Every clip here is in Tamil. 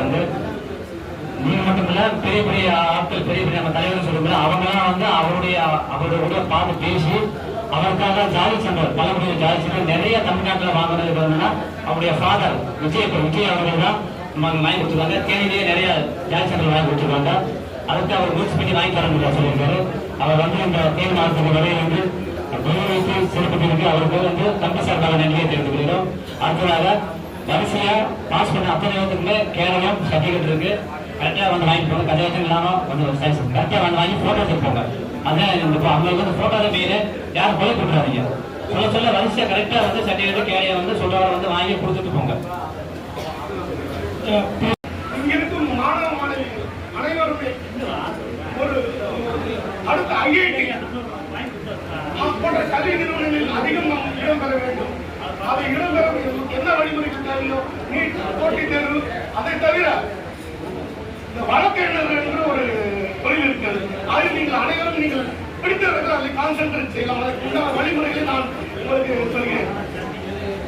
வந்து நீங்க மட்டும் இல்ல, பெரிய பெரிய ஆட்கள், பெரிய பெரிய நம்ம தலைவர் சொல்லுங்க, அவங்கெல்லாம் வந்து அவரோட பார்த்து பேசி அவருக்காக ஜாதி சங்கம், பலமுறை ஜாதி சங்கம் நிறைய தமிழ்நாட்டில் வாங்கினது என்னன்னா அவருடைய ஃபாதர் விஜய் அவர்கள் தான் வாங்கி கொடுத்துருக்காங்க. தேனிலேயே நிறைய ஜாதி சங்கம் வாங்கி கொடுத்துருக்காங்க. அதுக்கு அவர் முயற்சி பண்ணி வாங்கி தர முடியாது சொல்லியிருக்காரு. அவர் வந்து இந்த தேன் மாவட்டத்தின் வரையில் வந்து வைத்து சிறப்பித்திருக்கு. அவருக்கு வந்து தம்பி சார்பாக நன்றியை தெரிவித்துக் கொள்கிறோம். அடுத்ததாக வரிசையா பாஸ் பண்ண அத்தனை பேருக்குமே கேரளம் சர்டிஃபிகேட் இருக்கு. கரெக்டாக வந்து வாங்கி போங்க. கதையத்தில் இல்லாமல் வந்து கரெக்டாக வந்து வாங்கி போட்டோ எடுத்துக்கோங்க. அதான் அவங்களுக்கு வந்து போட்டோவை மீது யாரும் கொலை கொடுக்குறாதீங்க. சொல்ல வரிசையா கரெக்டாக வந்து சர்டிஃபிகேட் கேரியை வந்து சொல்றவரை வந்து வாங்கி கொடுத்துட்டு போங்க. இங்கிருக்கும் மாணவ மாணவிகள் அனைவருமே ஒரு அடுத்த ஐஐடி போன்ற கல்வி நிறுவனங்களில் அதிகம் நாம் இடம்பெற வேண்டும். அதை இடம்பெற என்ன வழிமுறைகள் தேவையோ, நீட், போட்டித் தேர்வு, அதை தவிர இந்த வழக்கறிஞர் என்று ஒரு தொழில் இருக்கிறது. அதில் நீங்கள் அனைவரும் நீங்கள் பிடித்தவர்கள் அதை கான்சென்ட்ரேட் செய்யலாம். அதற்கு உண்டான வழிமுறைகளை நான் உங்களுக்கு சொல்கிறேன்.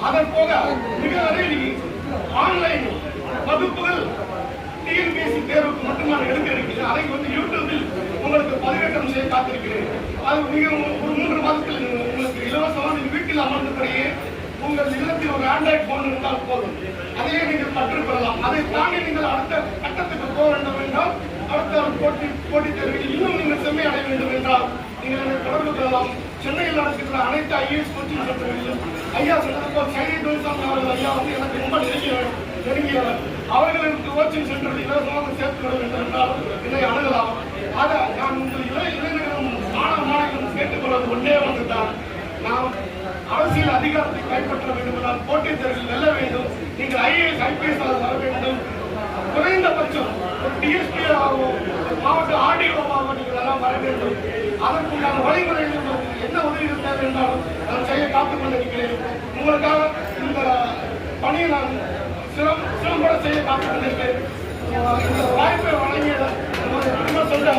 அதன் போக மிக விரைவில் ஆன்லைன் வகுப்புகள் டிஎன்பிஎஸ்சி தேர்வுக்கு மட்டும் நான் எடுக்க இருக்கிறேன். அதை வந்து யூடியூபில் உங்களுக்கு பதிவேற்றம் செய்ய காத்திருக்கிறேன். அது மிக ஒரு 3 மாதத்தில் உங்களுக்கு இலவசமாக வீட்டில் அமர்ந்தபடியே உங்கள் இல்லத்தில் ஒரு ஆண்ட்ராய்டு போன் இருந்தால் போதும், அதையே நீங்கள் கற்றுக்கொள்ளலாம். அதை தாண்டி நீங்கள் அடுத்த கட்டத்துக்கு போக வேண்டும் என்றால், அடுத்த போட்டித் தேர்வில் இன்னும் நீங்கள் செம்மை அடைய வேண்டும் என்றால் நீங்கள் என்னை தொடர்பு கொள்ளலாம். சென்னையில் நடக்கின்ற அனைத்து ஐஏஎஸ் கோச்சிங் சென்டர்களிலும் ஐயா சொன்னது போல் சைனி துரைசாமி அவர்கள் ஐயா வந்து எனக்கு ரொம்ப நெருங்கியவர். அவர்களுக்கு கோச்சிங் சென்டரில் இலவசமாக சேர்த்து விட வேண்டும் என்றால் என்னை அணுகலாம். ஆக நான் உங்கள் இளைஞர்களும் மாணவ மாணவர்களும் கேட்டுக்கொள்வது ஒன்றே வந்துதான், நாம் அரசியல் அதிகாரத்தை கைப்பற்ற வேண்டும் என்றால் போட்டித் தேர்வில் வெல்ல வேண்டும். நீங்கள் ஐஏஎஸ் ஐபிஎஸ் வர வேண்டும். குறைந்தபட்சம் ஒரு டிஎஸ்பி ஆகவோ மாவட்ட ஆர்டிஓவாக நீங்கள் எல்லாம் வர வேண்டும். அதற்குண்டான வழிமுறைகள் என்ன உதவிகள் தேவை என்றாலும் நான் செய்ய காத்துக் கொண்டிருக்கிறேன். உங்களுக்காக இந்த பணியை நான் சிறம்பட செய்ய காத்துக் கொண்டிருக்கிறேன். இந்த வாய்ப்பை வழங்கிய சொல்ற